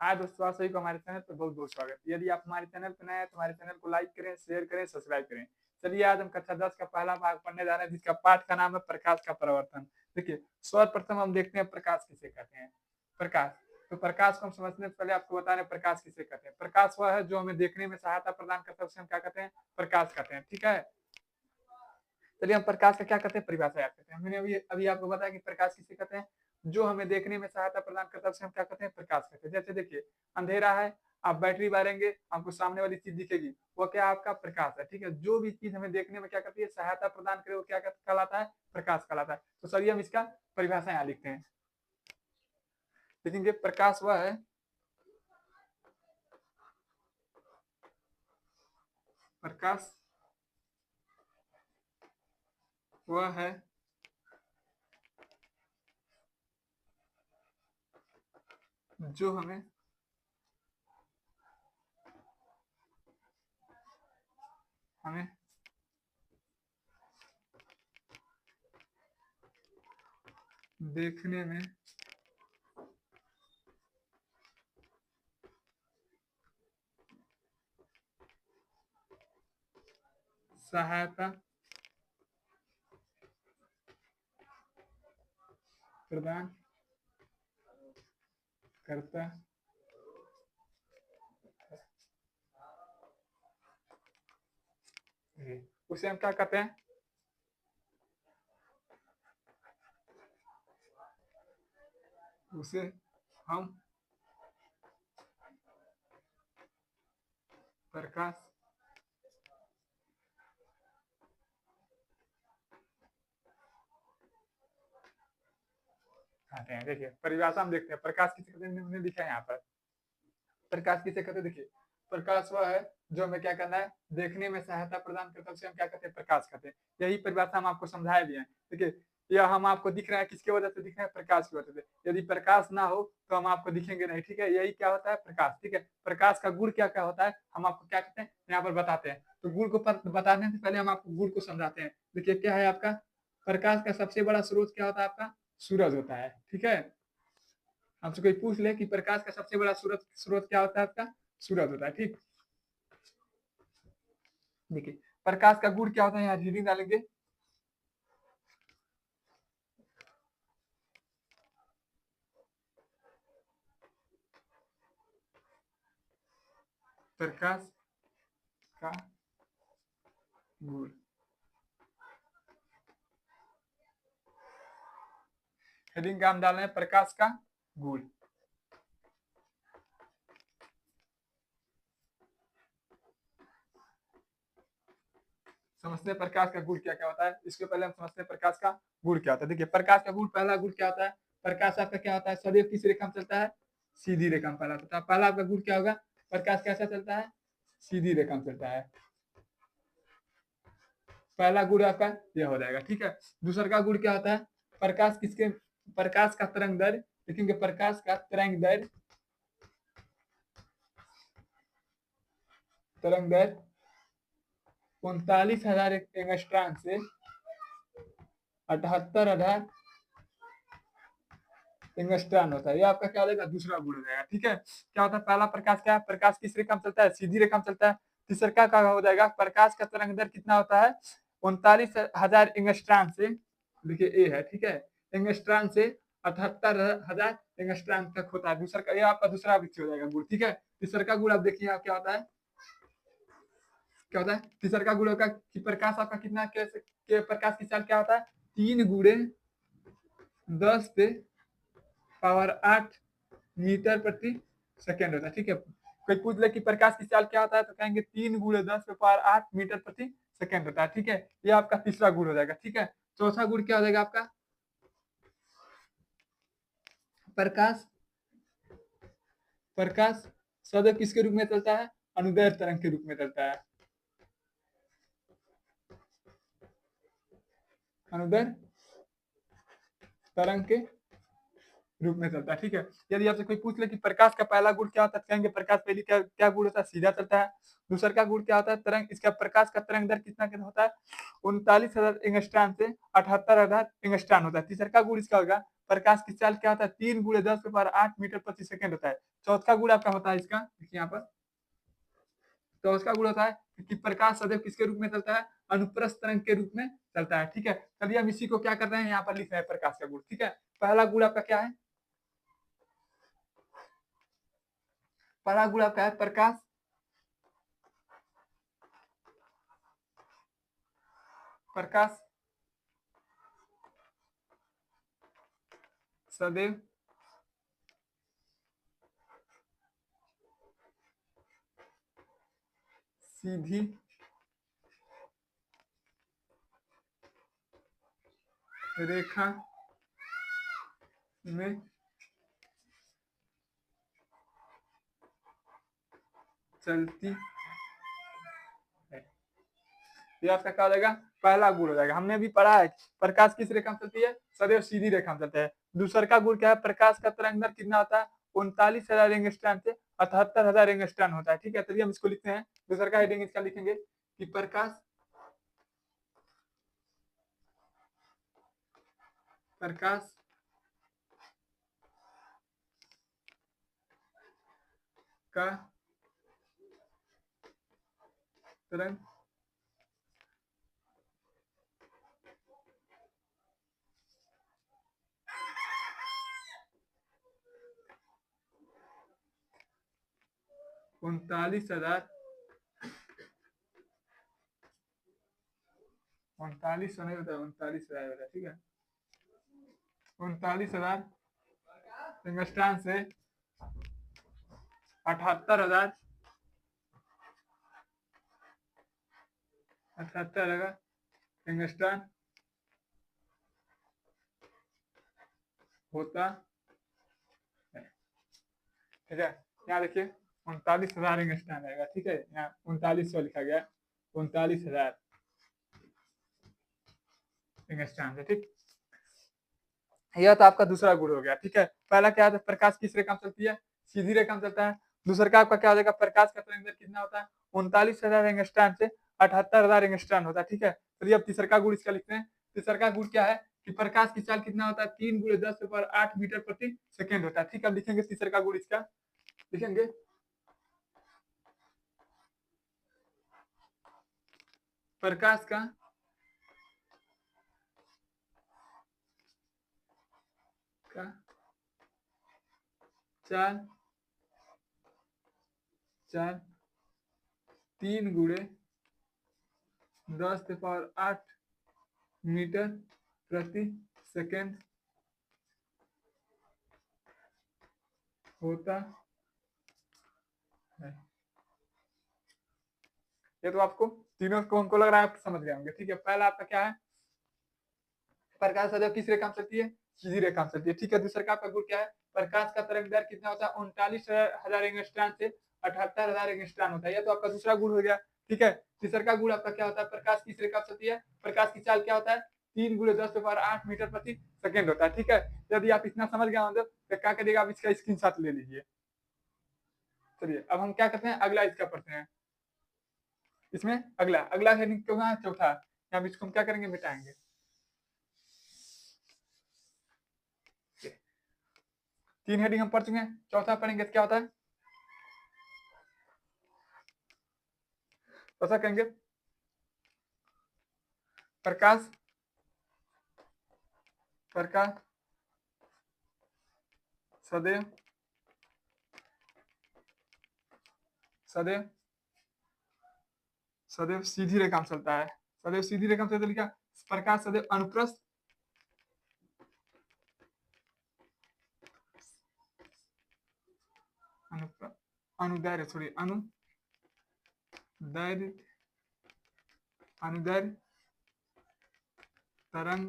हाँ दोस्तों, आप सभी को हमारे चैनल पर बहुत बहुत स्वागत। यदि आप हमारे चैनल पर नए हैं तो हमारे चैनल को लाइक करें, शेयर करें, सब्सक्राइब करें। चलिए आज हम कक्षा 10 का पहला भाग पढ़ने जा रहे हैं, जिसका पाठ का नाम है प्रकाश का परिवर्तन। देखिए, सर्वप्रथम हम देखते हैं प्रकाश किसे कहते हैं। प्रकाश, तो प्रकाश को हम समझने से पहले आपको बता रहे हैं प्रकाश किसे कहते हैं। प्रकाश वह है जो हमें देखने में सहायता प्रदान करता है, उसे हम क्या कहते हैं, प्रकाश कहते हैं। ठीक है, चलिए हम प्रकाश का क्या कहते हैं, परिभाषा याद करते हैं। मैंने अभी अभी आपको बताया कि प्रकाश किसे कहते हैं, जो हमें देखने में सहायता प्रदान करता है उसे हम क्या कहते हैं, प्रकाश कहते हैं। जैसे देखिए, अंधेरा है, आप बैटरी मारेंगे, आपको सामने वाली चीज दिखेगी, वो क्या आपका प्रकाश है। ठीक है, जो भी चीज हमें देखने में क्या करती है, सहायता प्रदान करे, वो क्या कहलाता है, प्रकाश कहलाता है। तो चलिए हम इसका परिभाषा यहाँ लिखते हैं। देखेंगे, प्रकाश वह है प्रकाश वह है जो हमें हमें देखने में सहायता प्रदान करता है, उसे हम क्या कहते हैं, उसे हम प्रकाश कहते हैं। देखिए, परिभाषा हम देखते हैं, प्रकाश किसे कहते हैं, हमने लिखा है यहाँ पर। प्रकाश किसे कहते हैं, देखिए, प्रकाश वह है जो हमें क्या करना है, देखने में सहायता प्रदान करता है, उसे हम क्या कहते हैं, प्रकाश कहते हैं। यही परिभाषा हम आपको समझाए भी हैं। देखिए, यह हम आपको दिख रहा है, किसकी वजह से दिख रहा है, प्रकाश की वजह से। यदि प्रकाश ना हो तो हम आपको दिखेंगे नहीं। ठीक है, यही क्या होता है, प्रकाश। ठीक है, प्रकाश का गुण क्या क्या होता है, हम आपको क्या कहते हैं, यहाँ पर बताते हैं। तो गुण को बताने से पहले हम आपको गुण को समझाते हैं। देखिए, क्या है आपका, प्रकाश का सबसे बड़ा स्रोत क्या होता है, आपका सूरज होता है। ठीक है, हमसे कोई पूछ ले कि प्रकाश का सबसे बड़ा स्रोत क्या होता है, आपका सूरज होता है। ठीक, देखिए, प्रकाश का गुण क्या होता है, यहाँ रीडिंग डालेंगे। प्रकाश का गुण, हेडिंग का हम डाल रहे हैं प्रकाश का गुण। समझते हैं प्रकाश का गुण क्या क्या होता है। इसके पहले हम समझते हैं प्रकाश का गुण क्या होता है। देखिए, प्रकाश का गुण, पहला गुण क्या होता है, प्रकाश आपका क्या होता है, सदैव किस रेखा में चलता है, सीधी रेखा में पहला चलता है। पहला आपका गुण क्या होगा, प्रकाश कैसा चलता है, सीधी रेखा में चलता है। पहला गुण आपका यह हो जाएगा। ठीक है, दूसरा का गुण क्या होता है, प्रकाश किसके, प्रकाश का तरंग दैर्घ्य, देखेंगे प्रकाश का तरंग दैर्घ्य 39,000 एंगस्ट्रॉम से 78,000 एंगस्ट्रॉम होता है। ये आपका क्या हो जाएगा, दूसरा गुण हो जाएगा। ठीक है, क्या होता है, पहला प्रकाश क्या है, प्रकाश किस रेखा में चलता है, सीधी रेखा में चलता है। तीसरा का हो जाएगा, प्रकाश का तरंग दैर्घ्य कितना होता है, 39,000 एंगस्ट्रॉम से, देखिए ए है। ठीक है, एंगस्ट्रॉम से 78,000 एंगस्ट्रॉम तक होता है। दूसरा का, ये आपका दूसरा विकसित हो जाएगा गुण। ठीक है, तीसरा का गुण आप देखिए आप क्या होता है, क्या होता है, तीसरा का गुण होगा कि प्रकाश आपका कितना, के प्रकाश की चाल क्या होता है, 3 गुणे 10 पे पावर 8 मीटर प्रति सेकेंड होता है। ठीक है, कोई पूछ ले कि प्रकाश की चाल क्या होता है, तो कहेंगे 3 गुणे 10 पे पावर 8 मीटर प्रति सेकेंड होता है। ठीक है, ये आपका तीसरा गुण हो जाएगा। ठीक है, चौथा गुण क्या हो जाएगा आपका, प्रकाश प्रकाश सदैव किसके रूप में चलता है, अनुदैर्घ्य तरंग के रूप में चलता है, अनुदैर्घ्य तरंग के रूप में चलता है। ठीक है, यदि आपसे कोई पूछ ले कि प्रकाश का पहला गुण क्या होता है, कहेंगे प्रकाश पहले क्या क्या गुण होता है, सीधा चलता है। दूसरा का गुण क्या होता है, तरंग, इसका प्रकाश का तरंग दर कितना होता है, 39,000 एंगस्ट्रॉम से 78,000 एंगस्ट्रॉम होता है। तीसरा का गुण इसका होगा, प्रकाश की चाल क्या होता है 3 × 10⁸ मीटर प्रति सेकंड होता है। चौथा गुण आपका होता है इसका, देखिए यहाँ पर चौथा गुण होता है कि प्रकाश सदैव किसके रूप में चलता है, अनुप्रस्थ तरंग के रूप में चलता है। ठीक है, चलिए हम इसी को क्या कर रहे हैं, यहाँ पर लिख रहे हैं प्रकाश का गुण। ठीक है, पहला गुण आपका क्या है, पहला गुण आपका है प्रकाश प्रकाश सदैव सीधी रेखा में चलती है। ये आपका क्या हो जाएगा, पहला गुण हो जाएगा। हमने भी पढ़ा है प्रकाश किस रेखा में चलती है, सदैव सीधी रेखा में चलता है। दूसरा का गुण क्या है, प्रकाश का तरंग दर कितना होता है, 39,000 एंगस्ट्रॉम से 78,000 एंगस्ट्रॉम होता है। ठीक है, चलिए हम इसको लिखते हैं, दूसरा का हेडिंग इसका लिखेंगे कि प्रकाश का तरंग उनतालीस हजार 3900 नहीं होता है, 39,000 होता है। ठीक है, 39,000 एंगस्ट्रॉम से 78,000 एंगस्ट्रॉम होता है। ठीक है, यहाँ देखिए 39,000 एंगस्ट्रॉम रहेगा। ठीक है, यहाँ 3900 लिखा गया, 39,000 एंगस्ट्रॉम है। ठीक, यह तो आपका दूसरा गुण हो गया। ठीक है, पहला क्या है, प्रकाश किस रेखा में चलती है, सीधी रेखा में चलता है। दूसरा का आपका क्या हो जाएगा, प्रकाश का तरंग दर कितना होता है, 39,000 एंगस्ट्रॉम से 78,000 एंगस्ट्रॉम होता है। ठीक है, चलिए अब तीसरा का गुण इसका लिखते हैं। तीसरा का गुण क्या है कि प्रकाश की चाल कितना होता है, 3 × 10⁸ मीटर प्रति सेकेंड होता है। ठीक है, अब लिखेंगे तीसरा का गुण इसका, लिखेंगे प्रकाश का चाल 3 × 10⁸ मीटर प्रति सेकेंड होता है। ये तो आपको तीनों को हमको लग रहा है आप समझ गए होंगे। ठीक है, पहला आपका क्या है, प्रकाश सदैव किस रेखा में चलती है, सीधी रेखा में चलती है। ठीक है, दूसरा का आपका गुण क्या है, प्रकाश का तरंग दर कितना होता है, 39,000 एंगस्ट्रॉम से 78,000 एंगस्ट्रॉम होता है। ये तो आपका दूसरा गुण हो गया। ठीक है, तीसरा का गुण आपका क्या होता है, प्रकाश किस रेखा में चलती है, प्रकाश की चाल क्या होता है, 3 × 10⁸ मीटर प्रति सेकेंड होता है। ठीक है, यदि आप इतना समझ गए होंगे तो क्या करिएगा, आप इसका स्क्रीनशॉट ले लीजिए। चलिए अब हम क्या करते हैं, अगला इसका पढ़ते हैं। इसमें अगला अगला हेडिंग क्यों है, चौथा, यहाँ इसको हम क्या करेंगे, मिटाएंगे। 3 हेडिंग हम पढ़ चुके हैं, चौथा पढ़ेंगे तो क्या होता है, चौथा कहेंगे प्रकाश सदैव सीधी रेखा में चलता है। सदैव सीधी रेखा में चलता लिखा, प्रकाश सदैव अनुप्रस्थ अनुदैर्घ्य तरंग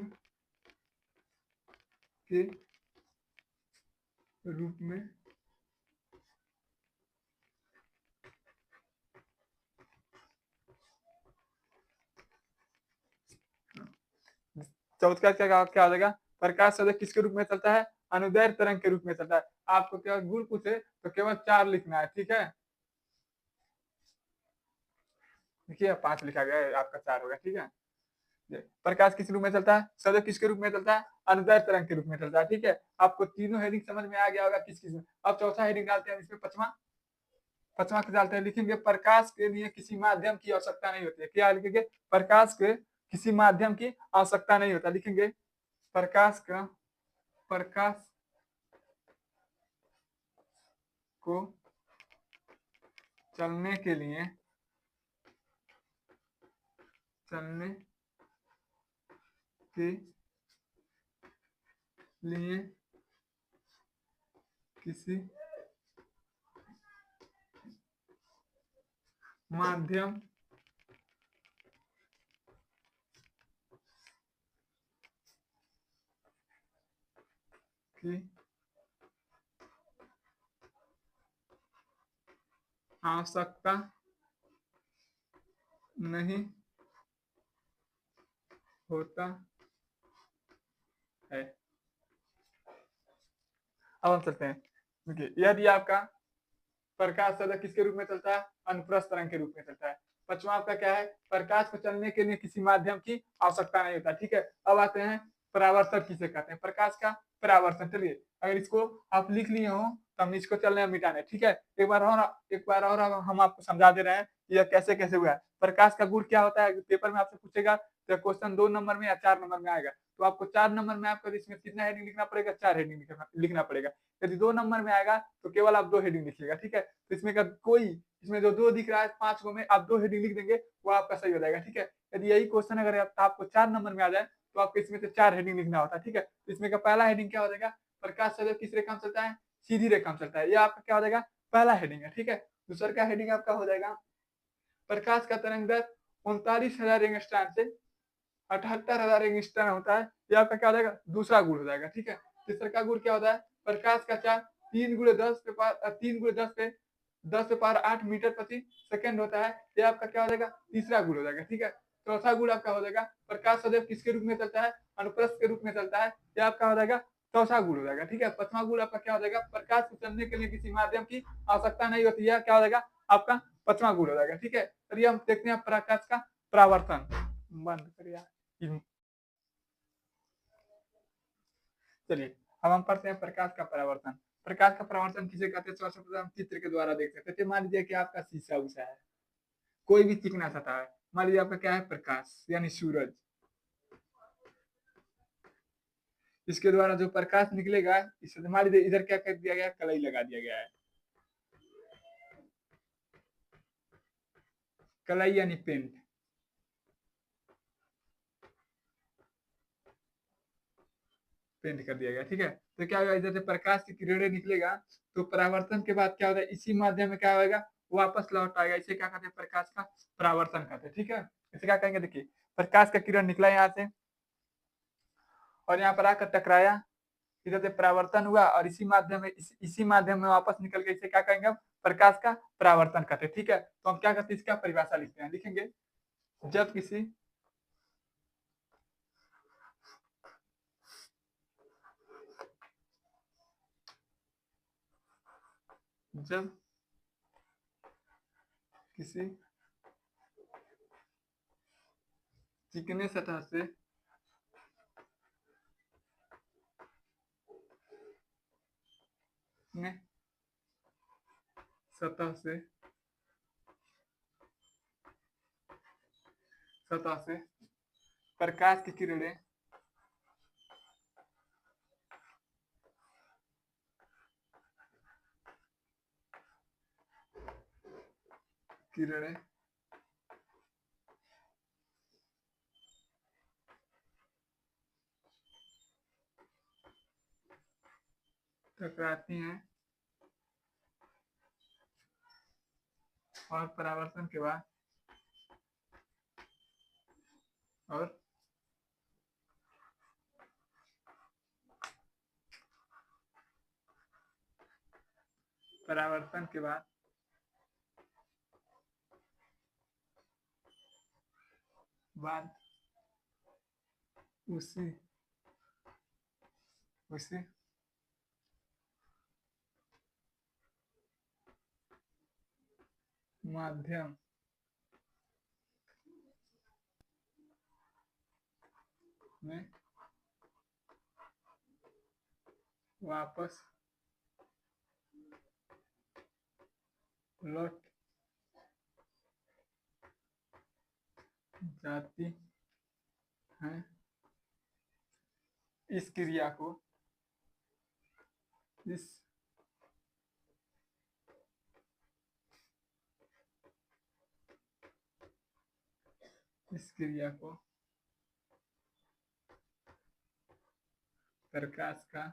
के रूप में चौथा क्या हो जाएगा, प्रकाश सदैव किसके रूप में चलता है, अनुदैर्घ्य तरंग के रूप में चलता है। आपको केवल गुण पूछे तो केवल 4 लिखना है। ठीक है, देखिए 5 लिखा गया है, आपका 4 होगा। ठीक है, प्रकाश किस रूप में चलता है, सदैव किसके रूप में चलता है, अनुदैर्ध्य तरंग के रूप में चलता है। ठीक है, आपको तीनों हेडिंग समझ में आ गया होगा किस किस में। अब चौथा हेडिंग डालते हैं इसमें, पचवा के डालते हैं, लिखेंगे प्रकाश के लिए किसी माध्यम की आवश्यकता नहीं होती है। क्या लिखेंगे, प्रकाश के किसी माध्यम की आवश्यकता नहीं होता। लिखेंगे प्रकाश को चलने के लिए किसी माध्यम की आवश्यकता नहीं होता है। अब हम चलते हैं, देखिए यदि आपका प्रकाश सदैव किसके रूप में चलता है, अनुप्रस्थ तरंग के रूप में चलता है। पांचवा आपका क्या है, प्रकाश को चलने के लिए किसी माध्यम की आवश्यकता नहीं होता। ठीक है, अब आते हैं परावर्तन किसे कहते हैं, प्रकाश का परावर्तन। चलिए अगर इसको आप लिख लिए हो तो हम इसको चल रहे हैं मिटाने। ठीक है, एक बार और हम आपको समझा दे रहे हैं यह कैसे कैसे हुआ है। प्रकाश का गुण क्या होता है, पेपर में आपसे पूछेगा तो क्वेश्चन 2 नंबर में या 4 नंबर में आएगा, तो आपको 4 नंबर में आपको इसमें कितना हेडिंग लिखना पड़ेगा, 4 हेडिंग लिखना पड़ेगा। यदि 2 नंबर में आएगा तो केवल आप 2 हेडिंग लिखिएगा। ठीक है, तो इसमें का कोई, इसमें जो 2 दिख रहा है 5 गो में आप 2 हेडिंग लिख देंगे, वो आपका सही हो जाएगा। ठीक है, यदि यही क्वेश्चन अगर आपको 4 नंबर में आ जाए तो आपको इसमें से 4 हेडिंग लिखना होता है। ठीक है, तो इसमें का पहला हेडिंग क्या हो जाएगा, प्रकाश सदैव किस रेखा में चलता है, सीधी रेखा में चलता है। यह आपका क्या हो जाएगा, पहला हेडिंग है। ठीक है, दूसरा का हेडिंग आपका हो जाएगा, प्रकाश का तरंग दैर्ध्य 39,000 एंगस्ट्रॉम से 78,000 एंगस्ट्रॉम होता है। यह आपका क्या हो जाएगा, दूसरा गुण हो जाएगा। ठीक है, तीसरा का गुण क्या होता है, प्रकाश का चार्ज 3 × 10⁻8 मीटर प्रति सेकंड होता है। यह आपका क्या हो जाएगा, तीसरा गुण हो जाएगा। ठीक है, चौथा गुण आपका हो जाएगा, प्रकाश सदैव किसके रूप में चलता है, अनुप्रस्थ के रूप में चलता है। यह आपका हो जाएगा चौथा गुण हो जाएगा। ठीक है, पांचवा गुण आपका क्या हो जाएगा, प्रकाश को चलने के लिए किसी माध्यम की आवश्यकता नहीं होती है। क्या हो जाएगा, आपका पांचवा गुण हो जाएगा। ठीक है, चलिए हम देखते हैं प्रकाश का परावर्तन। बंद करिए। चलिए अब हम पढ़ते हैं प्रकाश का परावर्तन। प्रकाश का परावर्तन किसे कहते हैं, सर्वप्रथम हम चित्र के द्वारा देख सकते हैं। मान लीजिए कि आपका शीशा उषा है, कोई भी चिकना सतह है, मान लीजिए आपका क्या है, प्रकाश यानी सूरज, इसके द्वारा जो प्रकाश निकलेगा, इसे मान लीजिए इधर क्या कर दिया गया, कलई लगा दिया गया है, कलई यानी पेंट, पेंट कर दिया गया। ठीक है, तो क्या होगा, इधर से प्रकाश की किरणें निकलेगा, तो परावर्तन के बाद क्या होगा, इसी माध्यम में क्या होगा, वापस लौट आएगा। इसे क्या कहते हैं, प्रकाश का परावर्तन कहते हैं। ठीक है, इसे क्या कहेंगे, देखिए प्रकाश का किरण निकला यहाँ से और यहाँ पर आकर टकराया, इधर से परावर्तन हुआ और इसी माध्यम में वापस निकल गया। इसे क्या कहेंगे, हम प्रकाश का परावर्तन कहते हैं। ठीक है, तो हम क्या करते हैं, इसका परिभाषा लिखते हैं, लिखेंगे जब किसी जब किसी चिकने सतह से ने सतह से प्रकाश की किरणें टकराती हैं और परावर्तन के बाद और परावर्तन के बाद उसी उसी माध्यम में वापस लौट जाती है। इस क्रिया को इस क्रिया को प्रकाश का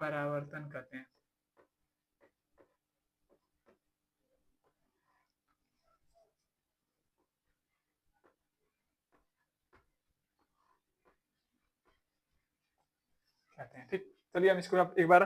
परावर्तन कहते हैं। ठीक, चलिए हम इसको अब एक बार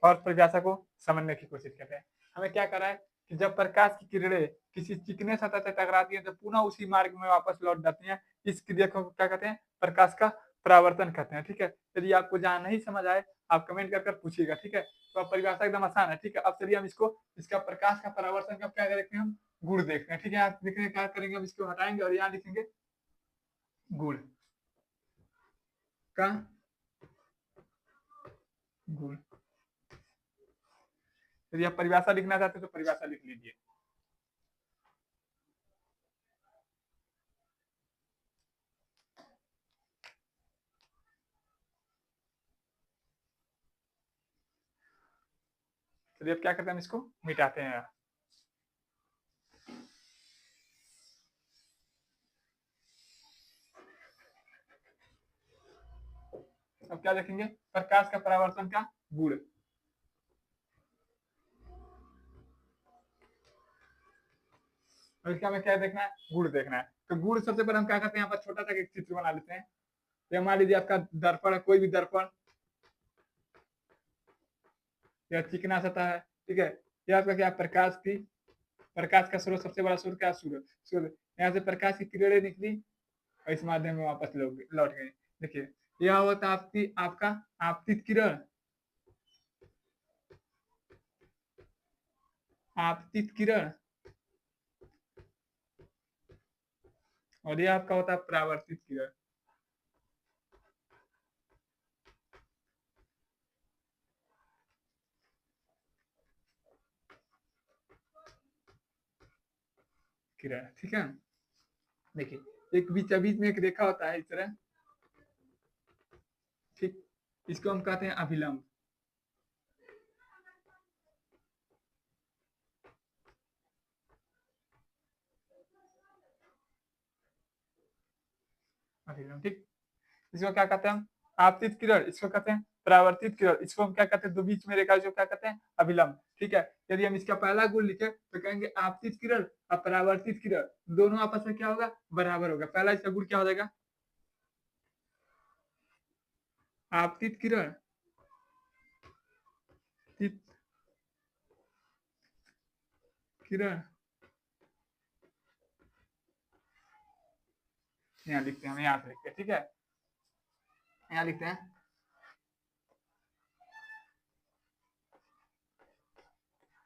और परिभाषा को समझने की कोशिश करते हैं। हमें क्या करा है कि जब प्रकाश की किरणें किसी चिकने सतह से टकराती है तो पुनः उसी मार्ग में वापस लौट जाती हैं। इस क्रिया को क्या कहते हैं? प्रकाश का परावर्तन कहते हैं। ठीक है, यदि आपको जहां नहीं समझ आए आप कमेंट कर पूछिएगा। ठीक है, तो अब परिभाषा एकदम आसान है। ठीक है, अब चलिए हम इसको इसका प्रकाश का परावर्तन का क्या देखते हैं, हम गुण देखते हैं। ठीक है, आप देख रहे हैं क्या करेंगे, हम इसको हटाएंगे और यहाँ लिखेंगे गुण का गुण। यदि आप परिभाषा लिखना चाहते हैं तो परिभाषा लिख लीजिए। चलिए अब क्या करते हैं, हम इसको मिटाते हैं। अब क्या देखेंगे, प्रकाश का परावर्तन का गुण। और इसका हमें क्या देखना है, गुण देखना है। तो गुण सबसे पहले हम क्या करते हैं, यहाँ पर छोटा सा एक चित्र बना लेते हैं। या मान लीजिए आपका दर्पण है, कोई भी दर्पण या चिकना सतह है। ठीक है, ये आपका क्या, प्रकाश का स्रोत, सबसे बड़ा स्रोत क्या, सूर्य। सूर्य, यहाँ से प्रकाश की किरणें निकली और इस माध्यम में वापस लौट गई। देखिए यह होता है आपकी आपका आपतित किरण, आपतित किरण, और ये आपका होता है परावर्तित किरण। किरण, ठीक है। देखिए एक बीच बीच में एक रेखा होता है इस तरह, ठीक, इसको हम कहते हैं अभिलंब। अभिलंब, ठीक, इसको क्या कहते हैं हम, आपतित किरण, इसको कहते हैं परावर्तित किरण, इसको हम क्या कहते हैं, दो बीच में रेखा जो क्या कहते हैं, अभिलंब। ठीक है, यदि हम इसका पहला गुण लिखे तो कहेंगे आपतित किरण और परावर्तित किरण दोनों आपस में क्या होगा, बराबर होगा। पहला इसका गुण क्या हो जाएगा, आपतित किरण, किरण, यहाँ लिखते हैं, हम यहाँ से लिखते हैं। ठीक है, यहाँ लिखते हैं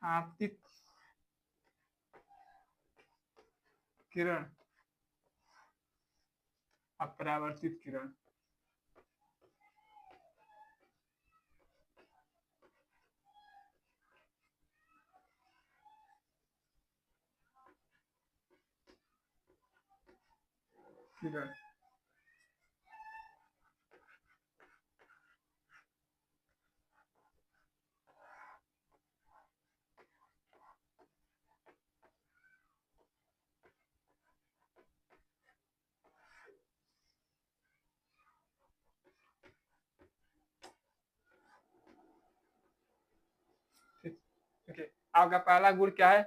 आपतित किरण, अपरावर्तित किरण। किरण, देखिए आपका पहला गुण क्या है,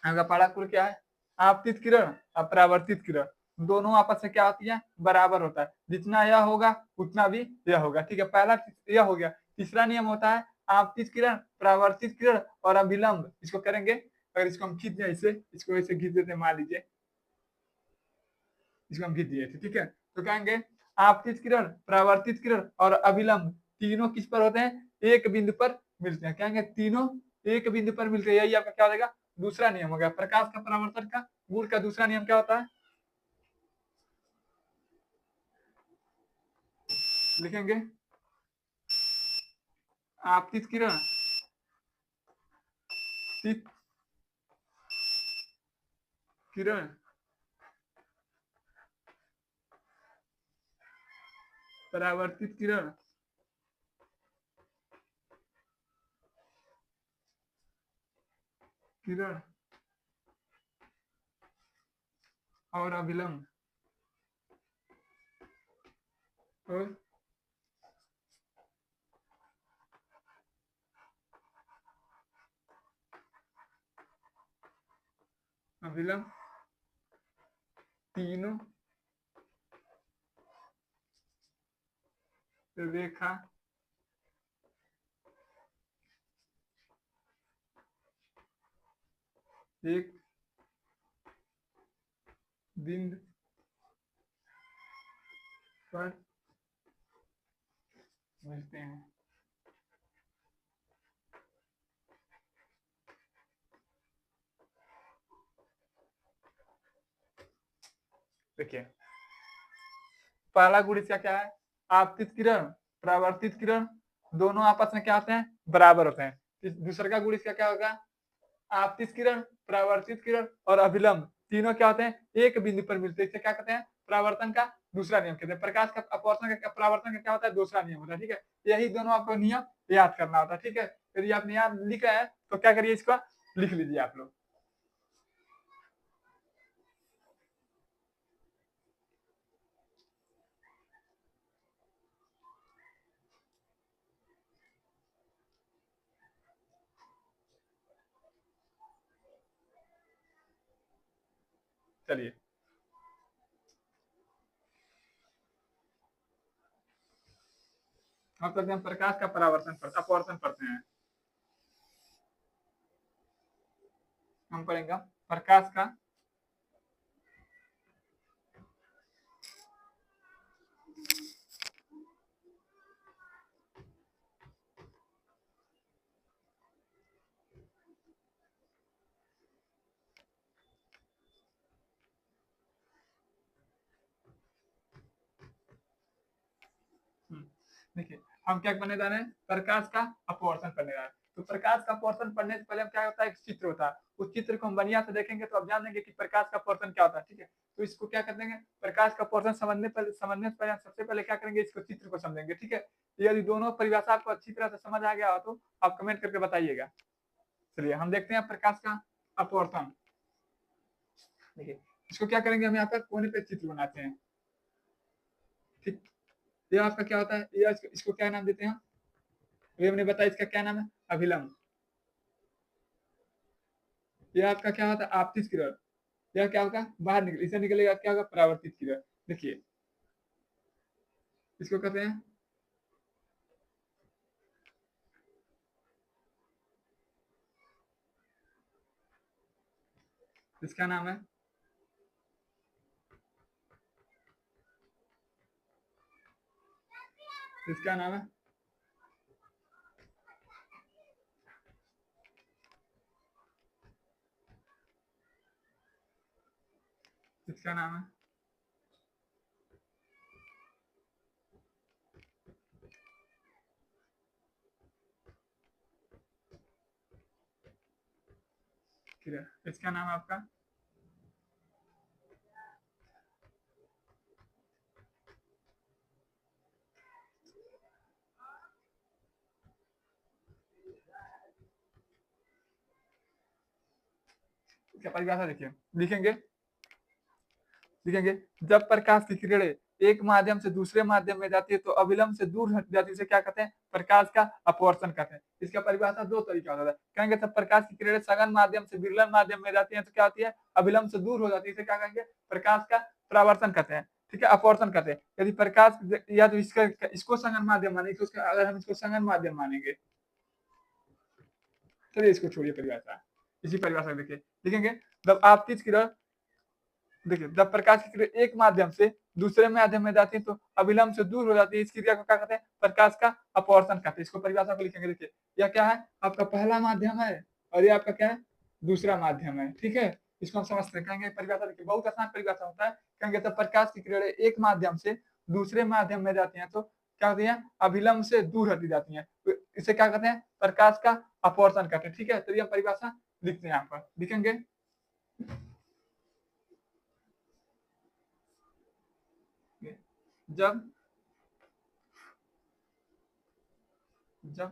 आपका पहला गुण क्या है, आपतित किरण, अपरावर्तित किरण दोनों आपस में क्या होती है, बराबर होता है। जितना यह होगा उतना भी यह होगा। ठीक है, पहला यह हो गया। तीसरा नियम होता है आपतित किरण, परावर्तित किरण और अभिलंब। इसको करेंगे, अगर इसको हम खींच दें, इसको ऐसे खींच देते, मान लीजिए इसको हम खींच दिए थे। ठीक है, तो कहेंगे आपतित किरण, परावर्तित किरण और अभिलंब तीनों किस पर होते हैं, एक बिंदु पर मिलते हैं। कहेंगे तीनों एक बिंदु पर मिलते हैं, यही आपका क्या हो जाएगा दूसरा नियम हो गया। प्रकाश का परावर्तन का गुण का दूसरा नियम क्या होता है, लिखेंगे आपतित किरण तित किरण परावर्तित किरण किरण और अभिलंब और अभिलंब तीनों रेखा एक बिंदु पर मिलते हैं। देखिए पहला गुण इसका क्या है, आपतित किरण परावर्तित किरण दोनों आपस में क्या होते हैं बराबर होते हैं। दूसरे का गुण इसका क्या होगा, आपतित किरण परावर्तित किरण और अभिलंब तीनों क्या होते हैं एक बिंदु पर मिलते हैं, इसे क्या कहते हैं परावर्तन का दूसरा नियम कहते हैं। प्रकाश का अपवर्तन का परावर्तन का क्या होता है दूसरा नियम होता है, ठीक है। यही दोनों आपको नियम याद करना होता है, ठीक है। यदि आपने याद लिखा है तो क्या करिए इसको लिख लीजिए आप लोग। चलिए हम करते हैं प्रकाश का परावर्तन पर अपवर्तन पढ़ते हैं। हम पढ़ेंगे प्रकाश का देखिए हम क्या करने जा रहे हैं प्रकाश का अपवर्तन करने जा रहे हैं। तो प्रकाश का अपवर्तन पढ़ने से पहले हम क्या होता है एक चित्र होता है, उस चित्र को हम बढ़िया से देखेंगे तो आप जान लेंगे कि प्रकाश का अपवर्तन क्या होता है, ठीक है। तो इसको क्या कर देंगे प्रकाश का अपवर्तन समझने से पहले सबसे पहले क्या करेंगे इसको चित्र को समझेंगे, ठीक है। यदि दोनों परिभाषा आपको अच्छी तरह से समझ आ गया हो तो आप कमेंट करके बताइएगा। चलिए हम देखते हैं प्रकाश का अपवर्तन। देखिए इसको क्या करेंगे हम यहाँ पर कोने पे चित्र बनाते हैं, ठीक। ये आपका क्या होता है ये इसको क्या नाम देते हैं, ये हमने बताया इसका क्या नाम है अभिलंब। यह आपका क्या होता है आपतित किरण, यह क्या होगा बाहर निकल इसे निकलेगा क्या होगा परावर्तित किरण। देखिए इसको कहते हैं इसका नाम है इसका नाम है इसका नाम है किरण, इसका नाम है आपका इसका परिभाषा देखिए लिखेंगे लिखेंगे जब प्रकाश की किरणें एक माध्यम से दूसरे माध्यम में जाती है तो अविलंब से दूर हट जाती है, इसे क्या कहते हैं प्रकाश का अपवर्तन कहते हैं। इसका परिभाषा दो तरीका होता है, कहेंगे जब प्रकाश की किरणें सघन माध्यम से विरलन माध्यम में जाती है तो क्या होती है अविलंब से दूर हो जाती है, इसे क्या कहेंगे प्रकाश का परावर्तन कहते हैं, ठीक है अपवर्तन कहते हैं। यदि प्रकाश या तो इसको सघन माध्यम मानेंगे तो अगर हम इसको सघन माध्यम मानेंगे, चलिए इसको छोड़िए परिभाषा, इसी परिभाषा देखिए लिखेंगे जब आपतित किरण देखिए जब प्रकाश की किरण एक माध्यम से दूसरे माध्यम में जाती है तो अविलंब से दूर हो जाती है, इस क्रिया को क्या कहते हैं? प्रकाश का अपवर्तन कहते हैं। इसको परिभाषा को लिखेंगे, देखिए यह क्या है? आपका पहला माध्यम है और ये आपका क्या है? दूसरा माध्यम है, ठीक है। इसको हम समझते हैं, कहेंगे परिभाषा, देखिए बहुत आसान परिभाषा होता है। कहेंगे तो प्रकाश की किरणें एक माध्यम से दूसरे माध्यम में जाती हैं तो क्या होती है? अविलंब से दूर हटी जाती हैं, तो इसे क्या कहते हैं? प्रकाश का अपवर्तन कहते हैं, ठीक है। तो ये परिभाषा लिखते हैं, यहाँ पर लिखेंगे। जब जब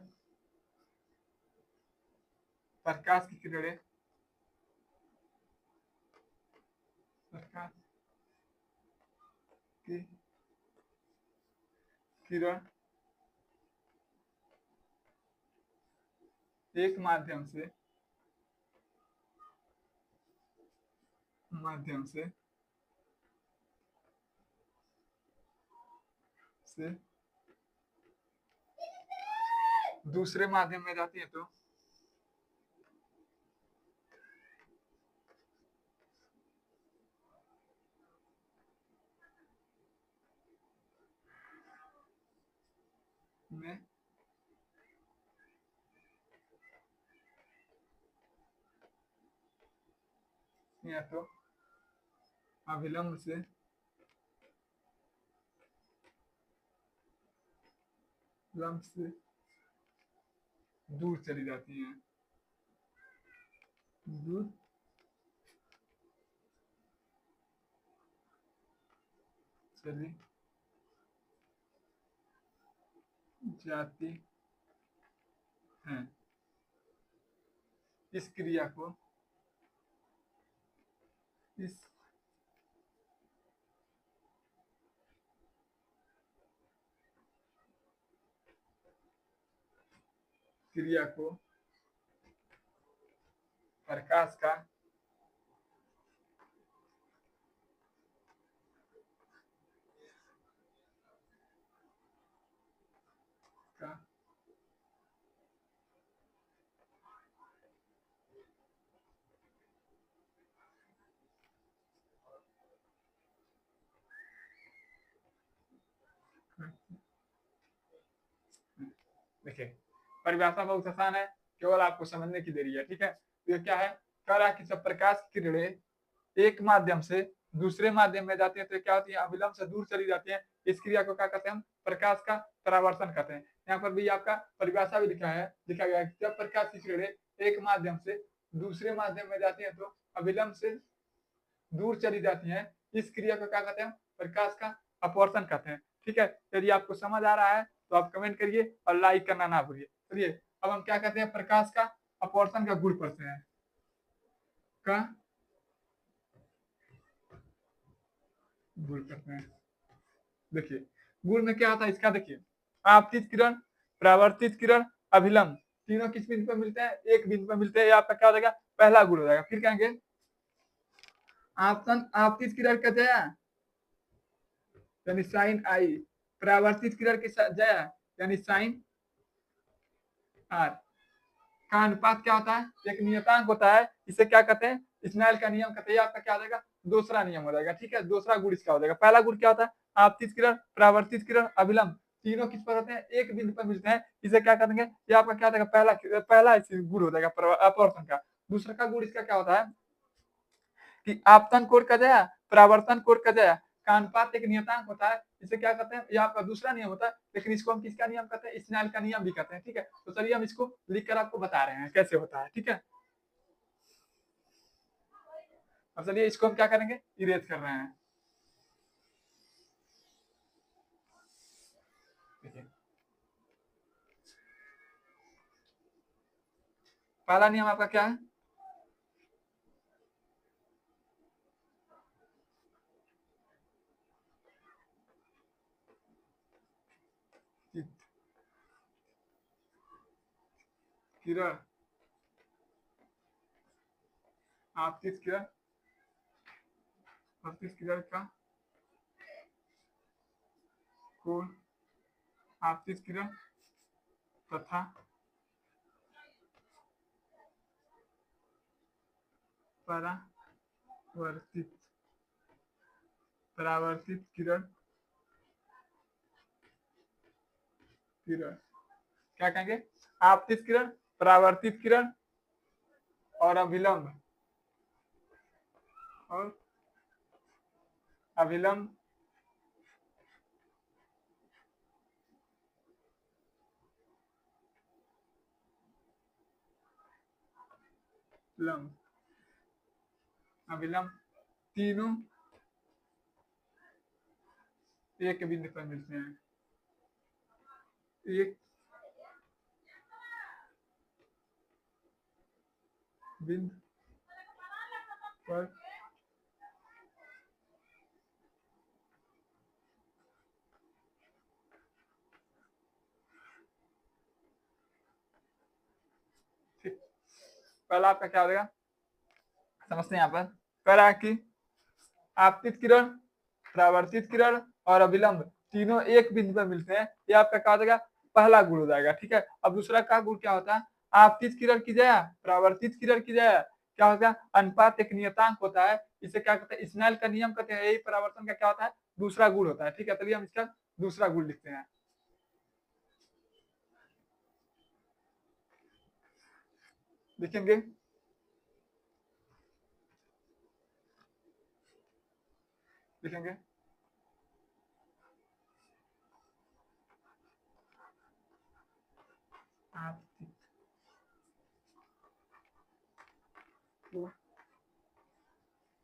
प्रकाश की किरणें प्रकाश की किरण एक माध्यम से दूसरे माध्यम में जाती है तो में या तो अविलंब से दूर चली जाती हैं, दूर चली जाती हैं। इस क्रिया को इस क्रिया को प्रकाश का देखिए परिभाषा बहुत आसान है, केवल आपको समझने की देरी है, ठीक है। तो ये क्या है? कह रहा है कि जब प्रकाश की किरणें एक माध्यम से दूसरे माध्यम में जाती है तो क्या होती है? अविलंब से दूर चली जाती है। इस क्रिया को क्या कहते हैं? हम प्रकाश का परावर्तन कहते हैं। यहाँ पर भी आपका परिभाषा भी लिखा गया है कि जब प्रकाश की किरणें एक माध्यम से दूसरे माध्यम में जाती है तो अविलंब से दूर चली जाती हैं। इस क्रिया को क्या कहते हैं? प्रकाश का अपवर्तन कहते हैं, ठीक है। यदि आपको समझ आ रहा है तो आप कमेंट करिए और लाइक करना ना भूलिए। चलिए अब हम क्या कहते हैं? प्रकाश का अपवर्तन का गुण पढ़ते हैं। का गुण करते हैं, देखिए गुण में क्या होता है इसका? देखिए आपतित किरण, परावर्तित किरण, अभिलंब, तीनों किस बिंदु पर मिलते हैं? एक बिंदु पर मिलते हैं। ये आपका क्या हो जाएगा? पहला गुण हो जाएगा। फिर कहेंगे आपतन आपतित किरण का जया यानी साइन आई, परावर्तित किरण की जया यानी साइन आर। का अनुपात क्या होता है? एक नियतांक होता है, इसे क्या कहते हैं? स्नेल का नियम कहते हैं। आपका क्या हो जाएगा? दूसरा नियम हो जाएगा, ठीक है। दूसरा गुण इसका हो जाएगा। पहला गुण क्या होता है? आपतित किरण, परावर्तित किरण, अभिलंब, तीनों किस पर होते हैं? एक बिंदु पर मिलते हैं। इसे क्या करेंगे? ये आपका क्या हो जाएगा? पहला गुण हो जाएगा अपवर्तन का। दूसरा का गुण इसका क्या होता है कि आपतन कोण का जया, परावर्तन कोण का जया का अनुपात एक नियतांक होता है। इसे क्या कहते हैं? ये आपका दूसरा नियम होता है, लेकिन इसको हम किसका नियम कहते हैं? स्नेल का नियम भी कहते हैं, ठीक है। तो चलिए हम इसको लिखकर आपको बता रहे हैं कैसे होता है, ठीक है। अब चलिए इसको हम क्या करेंगे? इरेज कर रहे हैं। देखिए पहला नियम आपका क्या है? किरण आपतित किरण आपतित किरण का कोण आपतित किरण तथा परावर्तित परावर्तित किरण किरण क्या कहेंगे? आपतित किरण, परावर्तित किरण और अभिलंब और अभिलंब लंब अभिलंब तीनों एक बिंदु पर मिलते हैं। एक बिंदु पर ठीक। पहला आपका क्या हो जाएगा, समझते हैं यहाँ पर। पहला कि आपतित किरण, परावर्तित किरण और अभिलंब तीनों एक बिंदु पर मिलते हैं, ये आपका क्या हो जाएगा, पहला गुण हो जाएगा। ठीक है, अब दूसरा का गुण क्या होता है, आपतित किरण की जगह परावर्तित किरण की जगह क्या होता है, अनुपात एक नियतांक होता है, इसे क्या कहते हैं, स्नेल का नियम कहते हैं। यही परावर्तन का क्या होता है, दूसरा गुण होता है। ठीक है, चलिए हम इसका दूसरा गुण लिखते हैं। लिखेंगे लिखेंगे आपतित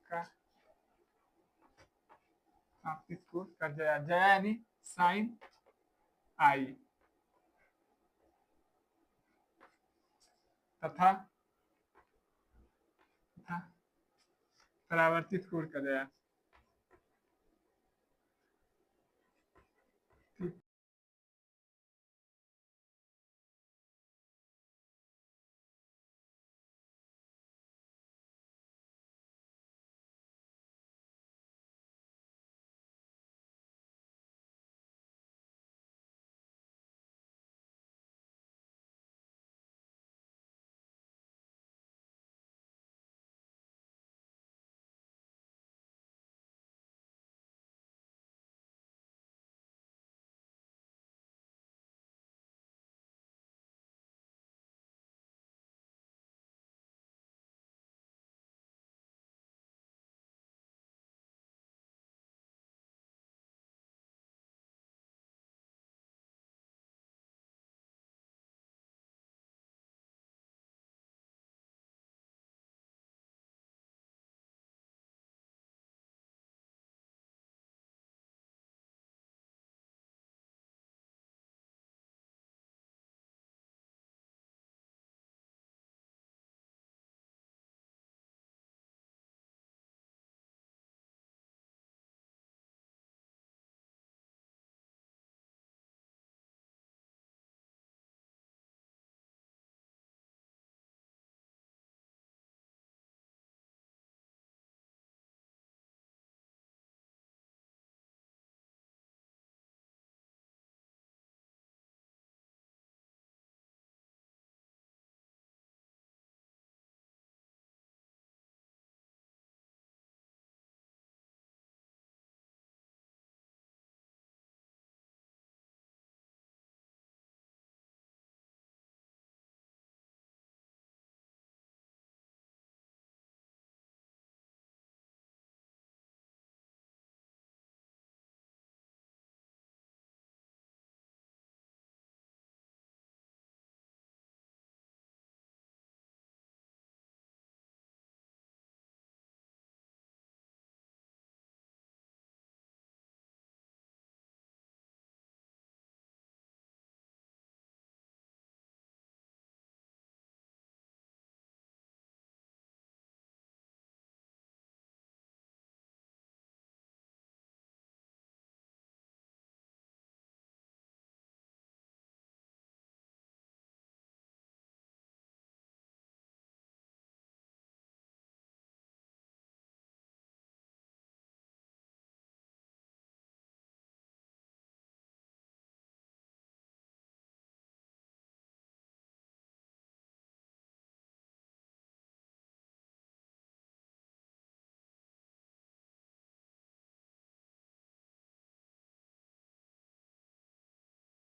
का आपतित को कर जया, जया यानी साइन आई तथा परावर्तित कोण का जया।